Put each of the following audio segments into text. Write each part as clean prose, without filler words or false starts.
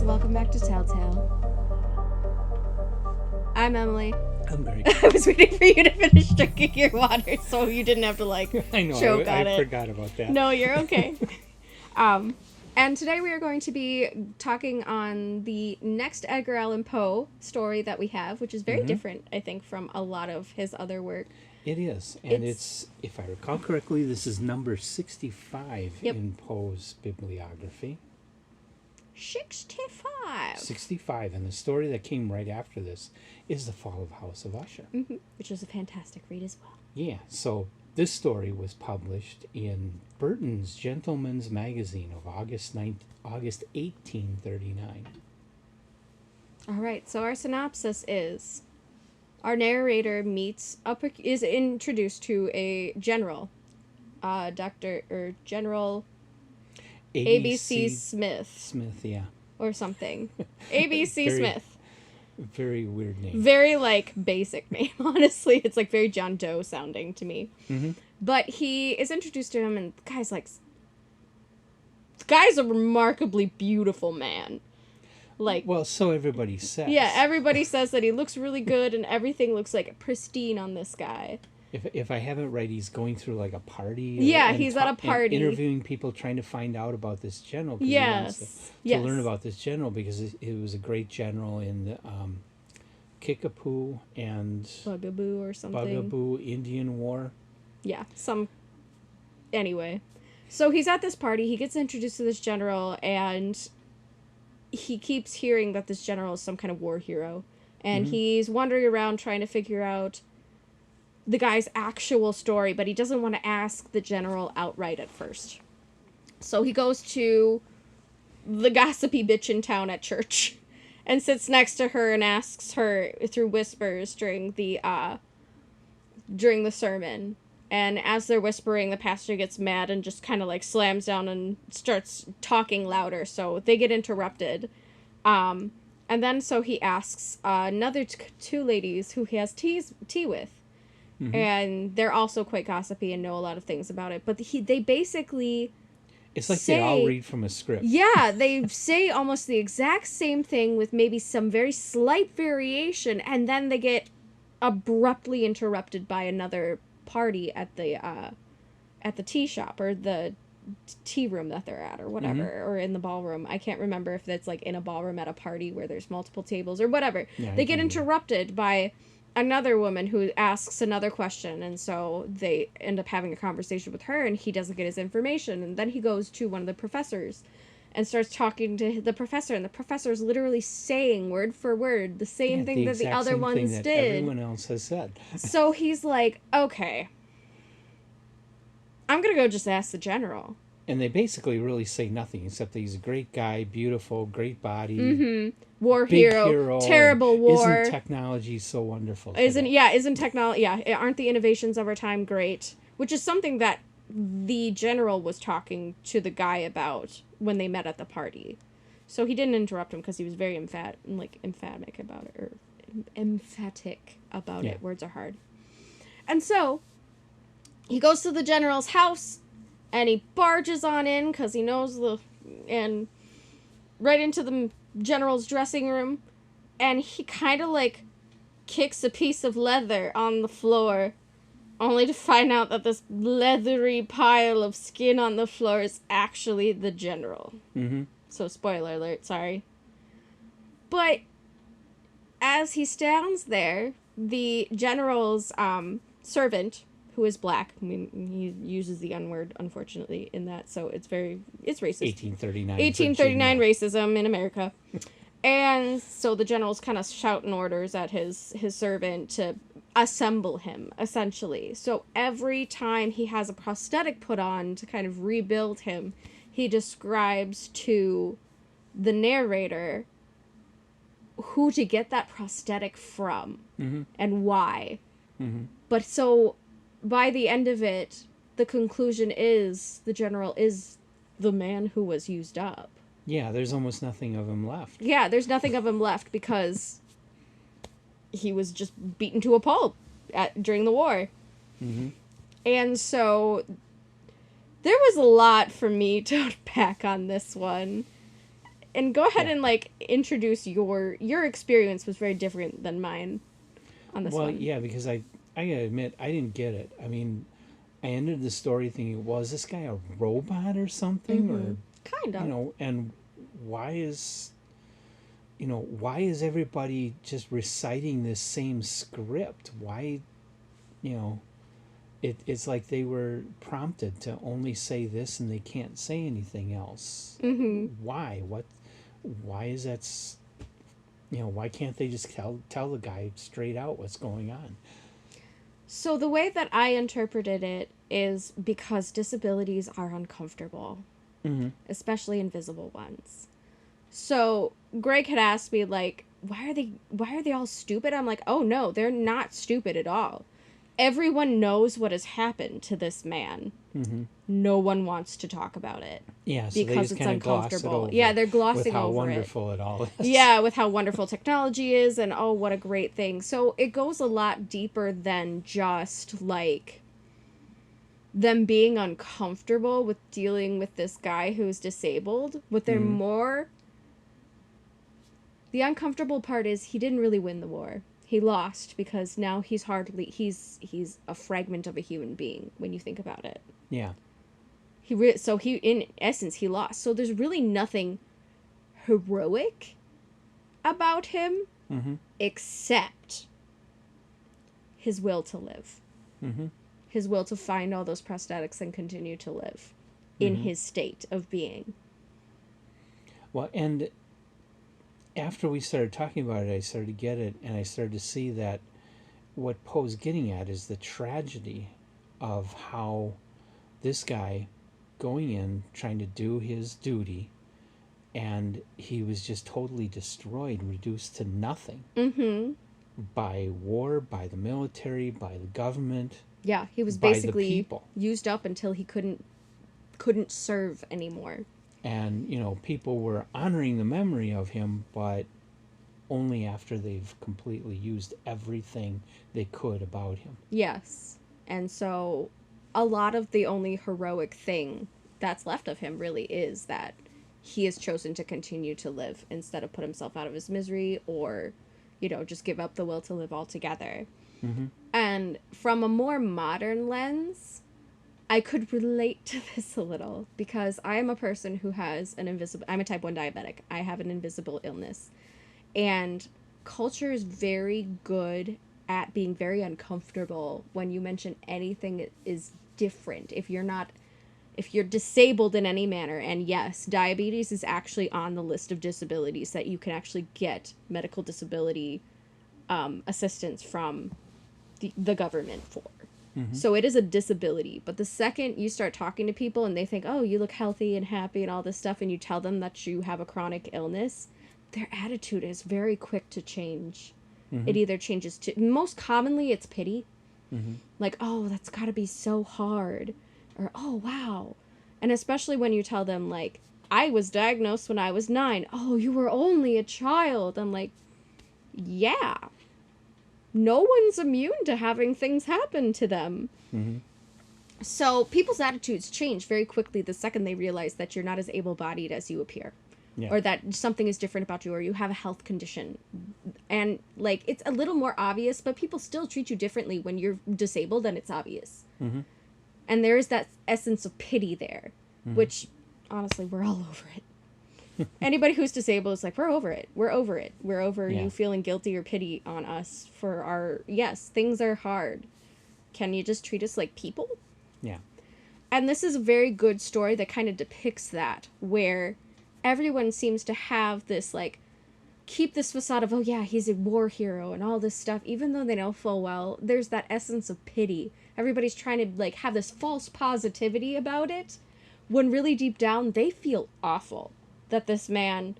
welcome back to Telltale. I'm Emily. I'm very I was waiting for you to finish drinking your water so you didn't have to, I know, choke on I it. forgot about that. No, you're okay. And today we are going to be talking on the next Edgar Allan Poe story that we have, which is very different, I think, from a lot of his other work. It is, and it's, if I recall correctly, this is number 65 in Poe's bibliography. 65. 65, and the story that came right after this is The Fall of House of Usher. Mm-hmm. Which is a fantastic read as well. Yeah, so this story was published in Burton's Gentleman's Magazine of August 1839. All right, so our synopsis is... Our narrator is introduced to a general, General ABC Smith. Smith, yeah. Or something. ABC Smith. Very weird name. Very, basic name, honestly. It's, very John Doe sounding to me. Mm-hmm. But he is introduced to him, and the guy's a remarkably beautiful man. Well, so everybody says. Yeah, everybody says that he looks really good, and everything looks, pristine on this guy. If I have it right, he's going through a party. Yeah, he's at a party. Interviewing people trying to find out about this general. Yes. He wants to learn about this general because it was a great general in the Kickapoo and... Bugaboo or something. Bugaboo Indian War. Yeah, Anyway. So he's at this party, he gets introduced to this general, and he keeps hearing that this general is some kind of war hero. And he's wandering around trying to figure out the guy's actual story, but he doesn't want to ask the general outright at first. So he goes to the gossipy bitch in town at church and sits next to her and asks her through whispers during the sermon. And as they're whispering, the pastor gets mad and just kind of slams down and starts talking louder, so they get interrupted. And then so he asks another two ladies who he has tea with. Mm-hmm. And they're also quite gossipy and know a lot of things about it. But they basically... It's they all read from a script. Yeah, they say almost the exact same thing with maybe some very slight variation, and then they get abruptly interrupted by another party at the tea shop or the tea room that they're at or whatever, or in the ballroom. I can't remember if that's in a ballroom at a party where there's multiple tables or whatever. Yeah, they get interrupted by another woman who asks another question, and so they end up having a conversation with her, and he doesn't get his information, and then he goes to one of the professors and starts talking to the professor, and the professor's literally saying word for word the same thing that the other ones did. Everyone else has said. So he's like, okay, I'm gonna go just ask the general. And they basically really say nothing except that he's a great guy, beautiful, great body, war hero, terrible war. Isn't technology so wonderful? Isn't technology? Yeah, aren't the innovations of our time great? Which is something that the general was talking to the guy about when they met at the party. So he didn't interrupt him because he was very emphatic about it, or emphatic about it. Words are hard. And so he goes to the general's house, and he barges on in because he knows and right into the general's dressing room, and he kind of kicks a piece of leather on the floor, only to find out that this leathery pile of skin on the floor is actually the general. Mm-hmm. So spoiler alert, sorry. But as he stands there, the general's servant, who is black. I mean, he uses the N-word, unfortunately, in that, so it's racist. 1839 racism in America. And so the general's kind of shouting orders at his servant to assemble him, essentially. So every time he has a prosthetic put on to kind of rebuild him, he describes to the narrator who to get that prosthetic from and why. Mm-hmm. But so... by the end of it, the conclusion is the general is the man who was used up. Yeah, there's almost nothing of him left. Yeah, there's nothing of him left because he was just beaten to a pulp during the war. Mm-hmm. And so there was a lot for me to unpack on this one. And go ahead Yeah. and like introduce your experience was very different than mine on this Well, one. yeah, because I gotta admit, I didn't get it. I mean, I ended the story thinking, well, is this guy a robot or something? Mm-hmm. Or, Kind you of. know, and why is everybody just reciting this same script? Why, you know, it's like they were prompted to only say this and they can't say anything else. Mm-hmm. Why? Why is that? Why can't they just tell the guy straight out what's going on? So the way that I interpreted it is because disabilities are uncomfortable, Mm-hmm. especially invisible ones. So Greg had asked me like, why are they all stupid? I'm like, oh no, they're not stupid at all. Everyone knows what has happened to this man. Mm-hmm. No one wants to talk about it Yeah, so they because just it's kind of gloss it uncomfortable. over. Yeah, they're with glossing how over it. wonderful it all is. Yeah, with how wonderful technology is and oh, what a great thing. So it goes a lot deeper than just like them being uncomfortable with dealing with this guy who's disabled. What they're Mm-hmm. more, the uncomfortable part is he didn't really win the war. He lost because now he's a fragment of a human being when you think about it. Yeah. So he in essence he lost. So there's really nothing heroic about him Mm-hmm. except his will to live. Mm-hmm. His will to find all those prosthetics and continue to live in his state of being. Well, and after we started talking about it, I started to get it, and I started to see that what Poe's getting at is the tragedy of how this guy going in, trying to do his duty, and he was just totally destroyed, reduced to nothing Mm-hmm. by war, by the military, by the government. Yeah, he was By the basically people. used up until he couldn't serve anymore. And, people were honoring the memory of him, but only after they've completely used everything they could about him. Yes. And so a lot of the only heroic thing that's left of him really is that he has chosen to continue to live instead of put himself out of his misery or, just give up the will to live altogether. Mm-hmm. And from a more modern lens, I could relate to this a little because I am a person who has I'm a type 1 diabetic. I have an invisible illness. And culture is very good at being very uncomfortable when you mention anything that is different. If you're disabled in any manner, and yes, diabetes is actually on the list of disabilities that you can actually get medical disability assistance from the government for. Mm-hmm. So it is a disability. But the second you start talking to people and they think, oh, you look healthy and happy and all this stuff, and you tell them that you have a chronic illness, their attitude is very quick to change. Mm-hmm. It either changes to, most commonly it's pity. Mm-hmm. Like, oh, that's gotta be so hard. Or, oh, wow. And especially when you tell them, like, I was diagnosed when I was 9. Oh, you were only a child. I'm like, yeah. No one's immune to having things happen to them. Mm-hmm. So people's attitudes change very quickly the second they realize that you're not as able-bodied as you appear. Yeah. Or that something is different about you, or you have a health condition. And, like, it's a little more obvious, but people still treat you differently when you're disabled and it's obvious. Mm-hmm. And there is that essence of pity there, Mm-hmm. which, honestly, we're all over it. Anybody who's disabled is like, we're over it. We're over it. We're over Yeah. you feeling guilty or pity on us for our, yes, things are hard. Can you just treat us like people? Yeah. And this is a very good story that kind of depicts that, where everyone seems to have this, like, keep this facade of, oh yeah, he's a war hero and all this stuff, even though they know full well there's that essence of pity. Everybody's trying to, like, have this false positivity about it, when really deep down they feel awful that this man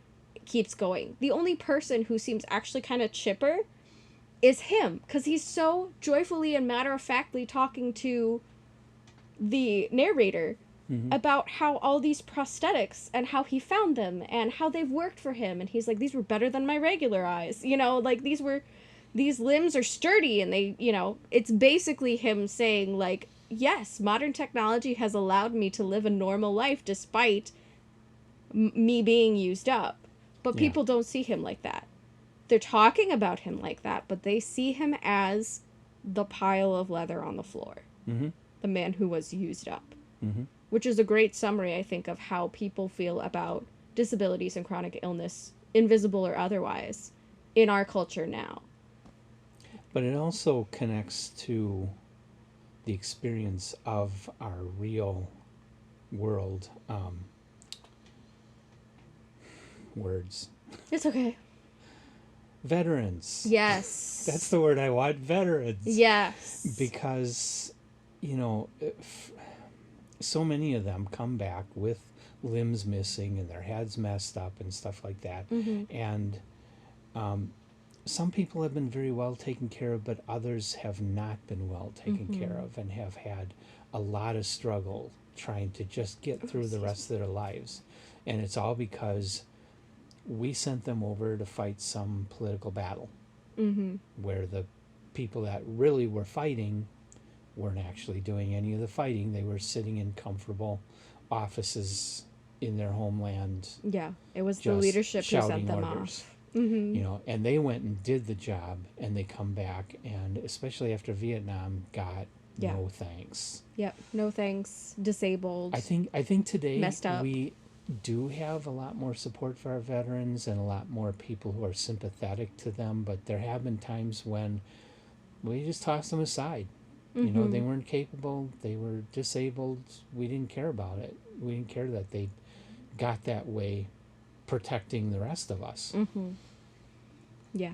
keeps going. The only person who seems actually kind of chipper is him, because he's so joyfully and matter-of-factly talking to the narrator about how all these prosthetics and how he found them and how they've worked for him. And he's like, these were better than my regular eyes. Like, these limbs are sturdy, and they, it's basically him saying, like, yes, modern technology has allowed me to live a normal life despite me being used up. But Yeah. people don't see him like that. They're talking about him like that, but they see him as the pile of leather on the floor. Mm-hmm. The man who was used up. Mm-hmm. Which is a great summary, I think, of how people feel about disabilities and chronic illness, invisible or otherwise, in our culture now. But it also connects to the experience of our real world words. It's okay. Veterans. Yes. That's the word I want, veterans. Yes. Because, you know, so many of them come back with limbs missing and their heads messed up and stuff like that. Mm-hmm. And some people have been very well taken care of, but others have not been well taken Mm-hmm. care of and have had a lot of struggle trying to just get through the rest of their lives. And it's all because we sent them over to fight some political battle Mm-hmm. where the people that really were fighting weren't actually doing any of the fighting. They were sitting in comfortable offices in their homeland. Yeah, it was the Just leadership who sent shouting them orders. off. Mm-hmm. You know, and they went and did the job, and they come back, and especially after Vietnam, got Yeah. no thanks. Yep. No thanks. Disabled. I think today Messed up. we do have a lot more support for our veterans and a lot more people who are sympathetic to them, but there have been times when we just tossed them aside. Mm-hmm. You know, they weren't capable, they were disabled. We didn't care about it. We didn't care that they got that way protecting the rest of us. Mm-hmm. Yeah.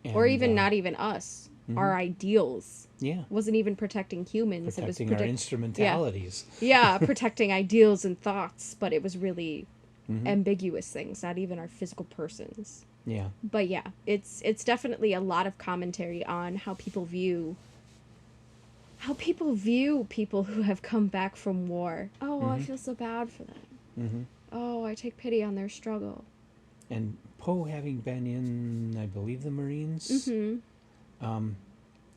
And, Or even not even us. Our ideals. Yeah. Wasn't even protecting humans. Protecting it was our instrumentalities. Yeah, protecting ideals and thoughts, but it was really ambiguous things, not even our physical persons. Yeah. But yeah, it's definitely a lot of commentary on how people view people who have come back from war. Oh, I feel so bad for them. Mm-hmm. Oh, I take pity on their struggle. And Poe, having been in, I believe, the Marines,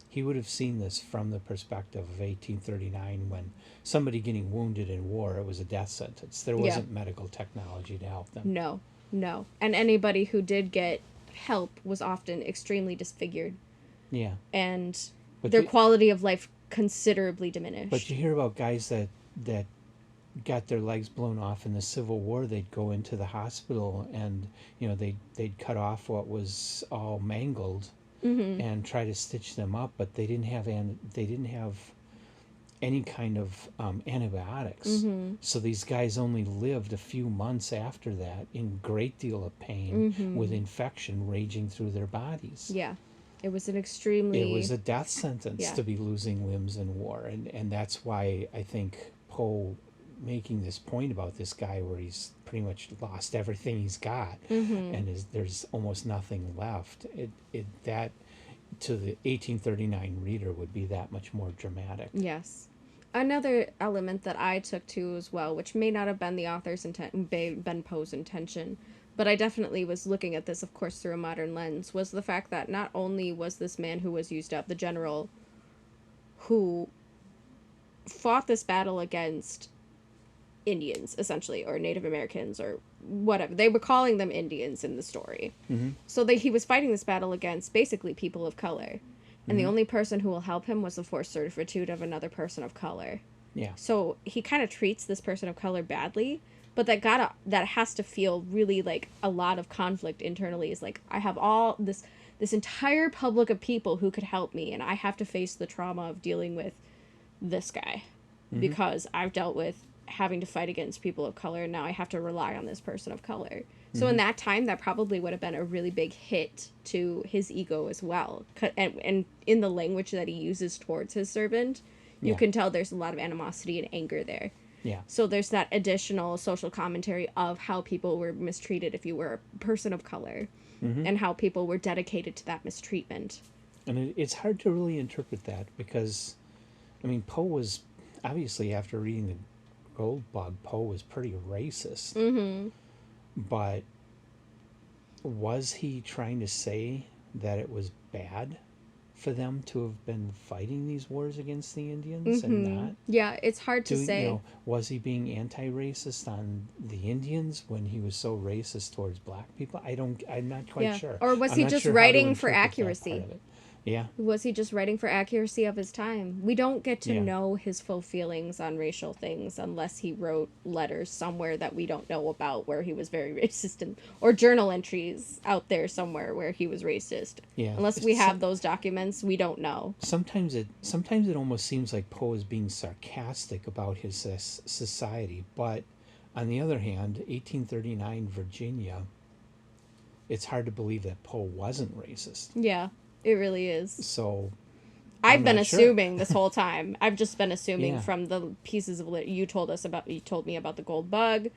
he would have seen this from the perspective of 1839 when somebody getting wounded in war, it was a death sentence. There wasn't medical technology to help them. No. And anybody who did get help was often extremely disfigured. Yeah. And But their you- quality of life considerably diminished. But you hear about guys that got their legs blown off in the Civil War. They'd go into the hospital and, you know, they'd cut off what was all mangled and try to stitch them up, but they didn't have any kind of antibiotics. So these guys only lived a few months after that in great deal of pain with infection raging through their bodies. Yeah. It was an extremely... It was a death sentence Yeah. to be losing limbs in war. And that's why I think Poe making this point about this guy where he's pretty much lost everything he's got and there's almost nothing left. That to the 1839 reader would be that much more dramatic. Yes. Another element that I took to as well, which may not have been the author's intent, been Poe's intention, but I definitely was looking at this, of course, through a modern lens, was the fact that not only was this man who was used up, the general who fought this battle against Indians, essentially, or Native Americans, or whatever. They were calling them Indians in the story. So he was fighting this battle against basically people of color. And the only person who will help him was the forced servitude of another person of color. Yeah. So he kind of treats this person of color badly, but that has to feel really like a lot of conflict internally. Is like, I have all this entire public of people who could help me, and I have to face the trauma of dealing with this guy because I've dealt with having to fight against people of color, and now I have to rely on this person of color. So in that time, that probably would have been a really big hit to his ego as well. And in the language that he uses towards his servant, you can tell there's a lot of animosity and anger there. Yeah. So there's that additional social commentary of how people were mistreated if you were a person of color, and how people were dedicated to that mistreatment. And it's hard to really interpret that because, I mean, Poe was, obviously after reading the Gold Bug, Poe was pretty racist. But was he trying to say that it was bad for them to have been fighting these wars against the Indians and not Yeah, it's hard to doing, say. was he being anti-racist on the Indians when he was so racist towards black people? I'm not quite Yeah. sure. Or was I'm he not just sure how to writing for interpret that part accuracy? of it. Yeah. Was he just writing for accuracy of his time? We don't get to Yeah. know his full feelings on racial things unless he wrote letters somewhere that we don't know about where he was very racist, or journal entries out there somewhere where he was racist. Yeah. Unless we have those documents, we don't know. Sometimes it almost seems like Poe is being sarcastic about his society, but on the other hand, 1839 Virginia, it's hard to believe that Poe wasn't racist. Yeah, it really is. So I've been not sure. assuming this whole time. I've just been assuming Yeah. from the pieces of you told me about the gold bug,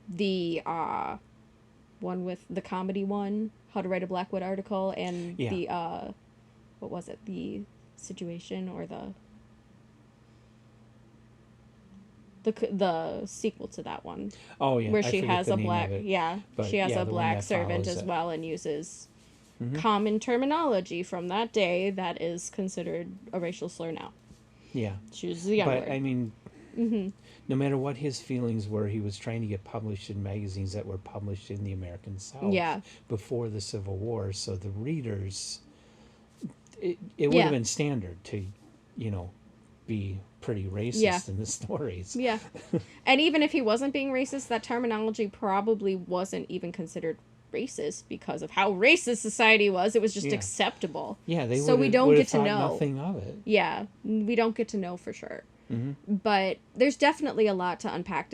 the one with the comedy one, How to Write a Blackwood Article, and Yeah. the what was it? The situation or the sequel to that one. Oh yeah, Where I she forget has the a name black of it. But she has yeah, a the one black that servant follows as it. well and uses common terminology from that day that is considered a racial slur now. Yeah. She uses the But word. I mean, no matter what his feelings were, he was trying to get published in magazines that were published in the American South Yeah. before the Civil War. So the readers, it would Yeah. have been standard to, be pretty racist Yeah. in the stories. Yeah. And even if he wasn't being racist, that terminology probably wasn't even considered racist because of how racist society was. It was just Yeah. acceptable. Yeah, they So would we have, don't would get have to thought know. nothing of it. Yeah, we don't get to know for sure. But there's definitely a lot to unpack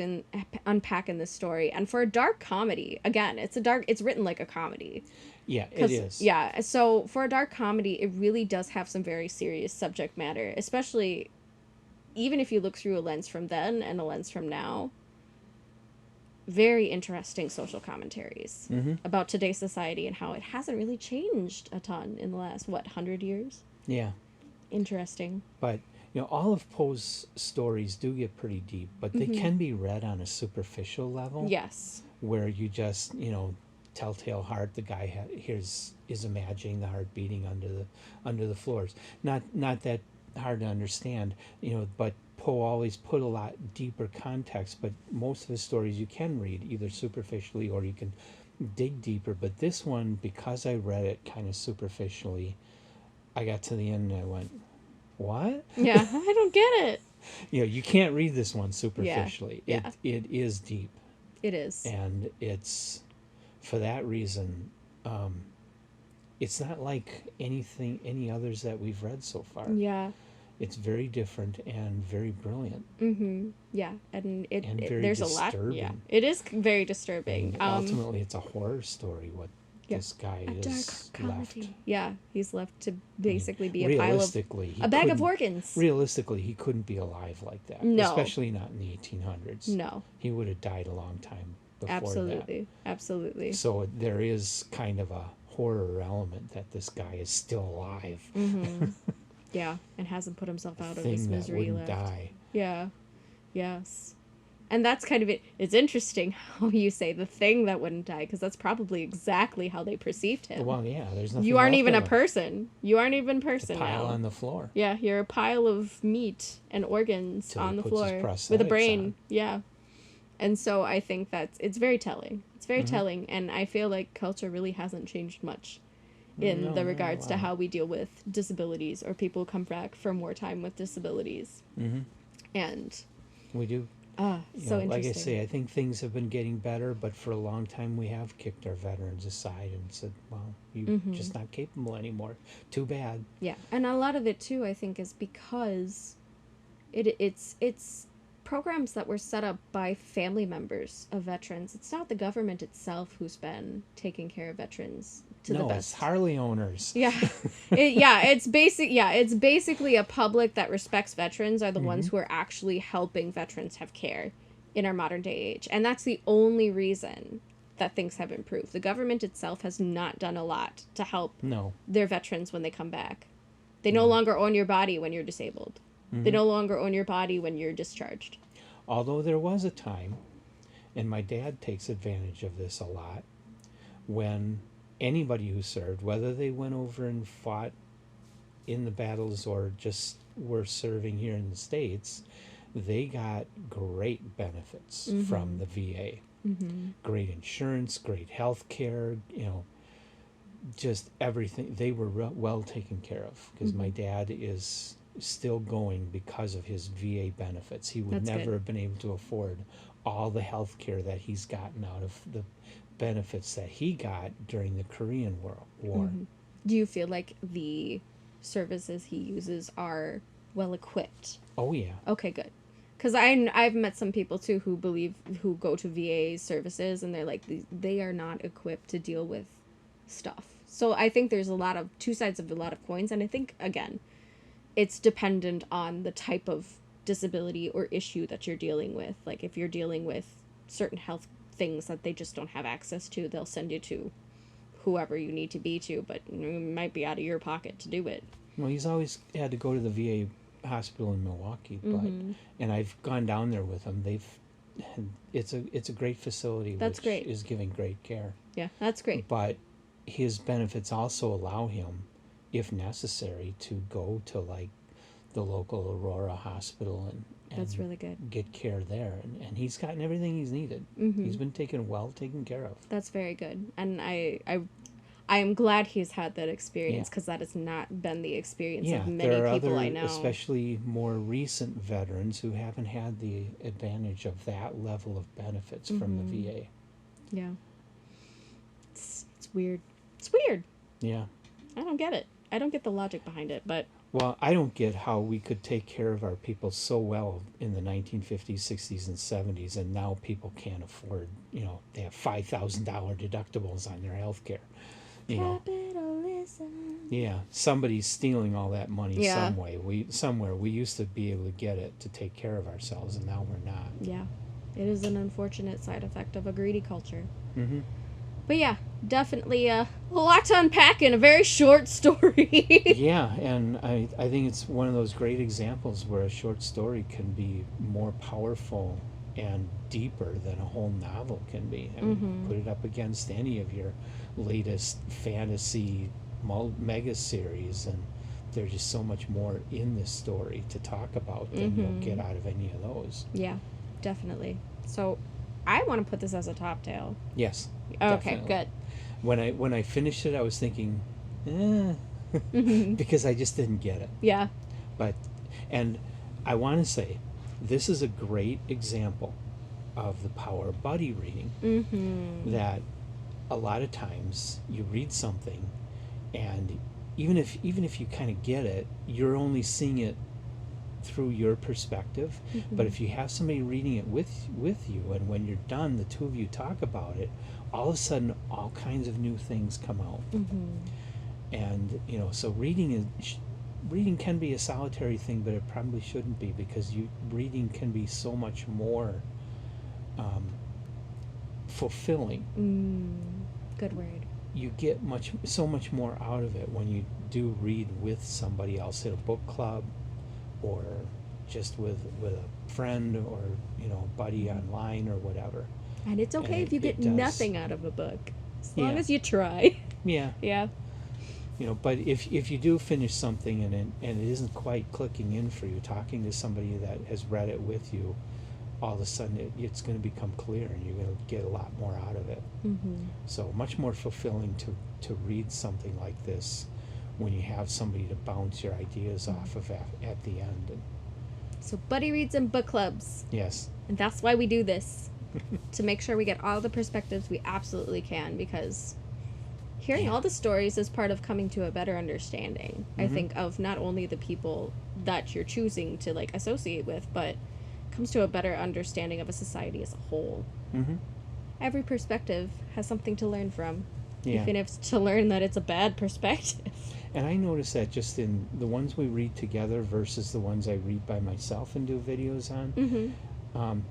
in this story. And for a dark comedy, again, it's written like a comedy. Yeah, it is. Yeah, so for a dark comedy, it really does have some very serious subject matter, especially even if you look through a lens from then and a lens from now. Very interesting social commentaries about today's society and how it hasn't really changed a ton in the last 100 years. Yeah. Interesting. But all of Poe's stories do get pretty deep, but they can be read on a superficial level. Yes. Where you just, telltale heart, the guy is imagining the heart beating under the floors. Not that hard to understand, but Poe always put a lot deeper context, but most of his stories you can read either superficially or you can dig deeper. But this one, because I read it kind of superficially, I got to the end and I went, what? Yeah, I don't get it. You can't read this one superficially. Yeah. It is deep. It is. And it's, for that reason, it's not like any others that we've read so far. Yeah. It's very different and very brilliant. Yeah, and very there's a lot. Yeah, disturbing. it is very disturbing. And ultimately, it's a horror story. What this guy a dark is comedy. left. Yeah, he's left to basically be a pile of Realistically, a bag of organs. Realistically, he couldn't be alive like that. No. Especially not in the 1800s. No, He would have died a long time before absolutely, absolutely. So there is kind of a horror element that this guy is still alive. Yeah, and hasn't put himself out of Thing his that misery wouldn't left. die. Yeah, yes. And that's kind of it. It's interesting how you say the thing that wouldn't die, because that's probably exactly how they perceived him. Well, yeah, there's nothing. You aren't left even a of him. person. You aren't even The person pile now. on the floor. Yeah, you're a pile of meat and organs Till on he the puts his floor with a prosthetics brain. on. Yeah. And so I think it's very telling. It's very Mm-hmm. telling, and I feel like culture really hasn't changed much in No, the not a regards to lot. how we deal with disabilities or people who come back from wartime with disabilities. Mm-hmm. And We do. so interesting. Like I say, I think things have been getting better, but for a long time we have kicked our veterans aside and said, well, you're just not capable anymore. Too bad. Yeah, and a lot of it too, I think, is because it's programs that were set up by family members of veterans. It's not the government itself who's been taking care of veterans to the No, best. it's Harley owners. Yeah, it's basically a public that respects veterans are the ones who are actually helping veterans have care in our modern day age, and that's the only reason that things have improved. The government itself has not done a lot to help No. their veterans when they come back. They no longer own your body when you're disabled. They no longer own your body when you're discharged. Although there was a time, and my dad takes advantage of this a lot, when anybody who served, whether they went over and fought in the battles or just were serving here in the States, they got great benefits from the VA. Great insurance, great health care, just everything. They were well taken care of, because my dad is still going because of his VA benefits. He would That's never good. have been able to afford all the health care that he's gotten out of the benefits that he got during the Korean War. Do you feel like the services he uses are well equipped? Oh yeah. Okay, good. Because I've met some people too who go to VA services, and they're like, they are not equipped to deal with stuff. So I think there's two sides of a lot of coins, and I think, again, it's dependent on the type of disability or issue that you're dealing with. Like, if you're dealing with certain health things that they just don't have access to, they'll send you to whoever you need to be to, but it might be out of your pocket to do it. Well, he's always had to go to the VA hospital in Milwaukee, but and I've gone down there with him. It's a great facility. That's which great. Is giving great care. Yeah, that's great. But his benefits also allow him, if necessary, to go to like the local Aurora hospital and That's really good. get care there, and he's gotten everything he's needed. He's been taken care of. That's very good, and I am glad he's had that experience, because that has not been the experience of many there are people other, I know. especially more recent veterans, who haven't had the advantage of that level of benefits from the VA. Yeah. It's weird. It's weird. Yeah. I don't get it. I don't get the logic behind it, but Well, I don't get how we could take care of our people so well in the 1950s, 60s, and 70s, and now people can't afford, they have $5,000 deductibles on their health care. capitalism. Yeah, somebody's stealing all that money Yeah. somewhere. We used to be able to get it to take care of ourselves, and now we're not. Yeah. It is an unfortunate side effect of a greedy culture. Mm-hmm. But yeah, definitely a lot to unpack in a very short story. Yeah, and I think it's one of those great examples where a short story can be more powerful and deeper than a whole novel can be. And put it up against any of your latest fantasy mega series, and there's just so much more in this story to talk about than you'll get out of any of those. Yeah, definitely. So I want to put this as a top tale. Yes. Okay, Definitely. good. When I finished it, I was thinking, because I just didn't get it. Yeah. And I want to say, this is a great example of the power of buddy reading. That a lot of times you read something, and even if you kind of get it, you're only seeing it through your perspective. But if you have somebody reading it with you, and when you're done, the two of you talk about it, all of a sudden all kinds of new things come out. And so reading can be a solitary thing, but it probably shouldn't be, because reading can be so much more fulfilling. Good word. You get so much more out of it when you do read with somebody else at a book club, or just with a friend, or buddy online or whatever. And it's okay if you get it does. nothing out of a book, as long Yeah. as you try. Yeah. Yeah. But if you do finish something and it isn't quite clicking in for you, talking to somebody that has read it with you, all of a sudden it's going to become clear, and you're going to get a lot more out of it. So much more fulfilling to read something like this when you have somebody to bounce your ideas off of at the end. And So buddy reads and book clubs. yes. And that's why we do this. To make sure we get all the perspectives we absolutely can, because hearing all the stories is part of coming to a better understanding, I think, of not only the people that you're choosing to associate with, but comes to a better understanding of a society as a whole. Every perspective has something to learn from, Yeah. even if it's to learn that it's a bad perspective. And I notice that just in the ones we read together versus the ones I read by myself and do videos on.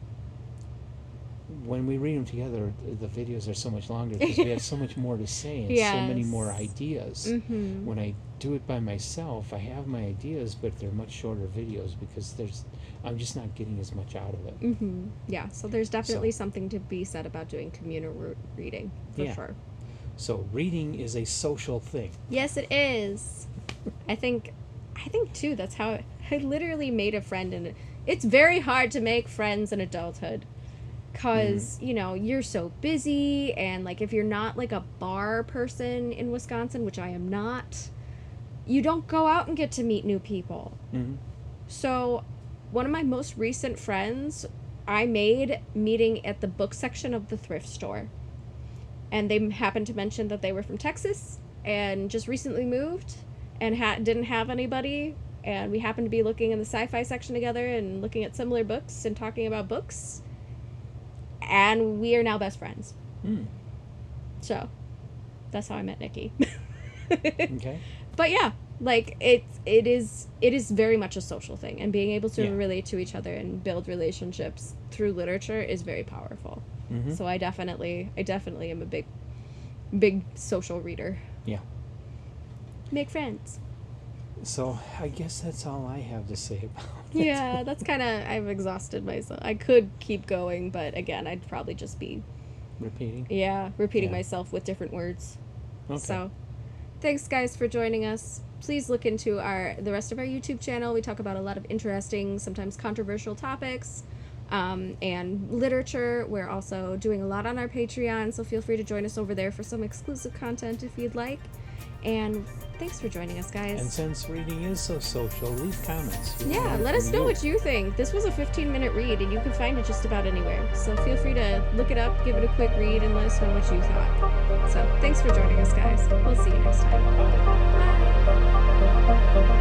When we read them together, the videos are so much longer because we have so much more to say and so many more ideas. When I do it by myself, I have my ideas, but they're much shorter videos because I'm just not getting as much out of it. Yeah, so there's definitely something to be said about doing communal reading, for sure. So reading is a social thing. Yes, it is. I think too. That's how I literally made a friend, and it's very hard to make friends in adulthood, cause you're so busy, and like if you're not like a bar person in Wisconsin, which I am not, you don't go out and get to meet new people. Mm-hmm. So, one of my most recent friends, I made meeting at the book section of the thrift store. And they happened to mention that they were from Texas and just recently moved and didn't have anybody. And we happened to be looking in the sci-fi section together and looking at similar books and talking about books. And we are now best friends. Mm. So, that's how I met Nikki. Okay. But yeah, like it is very much a social thing, and being able to relate to each other and build relationships through literature is very powerful. Mm-hmm. So I definitely am a big social reader. Yeah. Make friends. So I guess that's all I have to say about it. Yeah, that's kind of, I've exhausted myself. I could keep going, but again, I'd probably just be repeating myself with different words. Okay. So thanks guys for joining us. Please look into the rest of our YouTube channel. We talk about a lot of interesting, sometimes controversial topics, and literature. We're also doing a lot on our Patreon, so feel free to join us over there for some exclusive content if you'd like. And thanks for joining us, guys. And since reading is so social, leave comments. Yeah, let us know what you think. This was a 15-minute read, and you can find it just about anywhere. So feel free to look it up, give it a quick read, and let us know what you thought. So thanks for joining us, guys. We'll see you next time. Bye.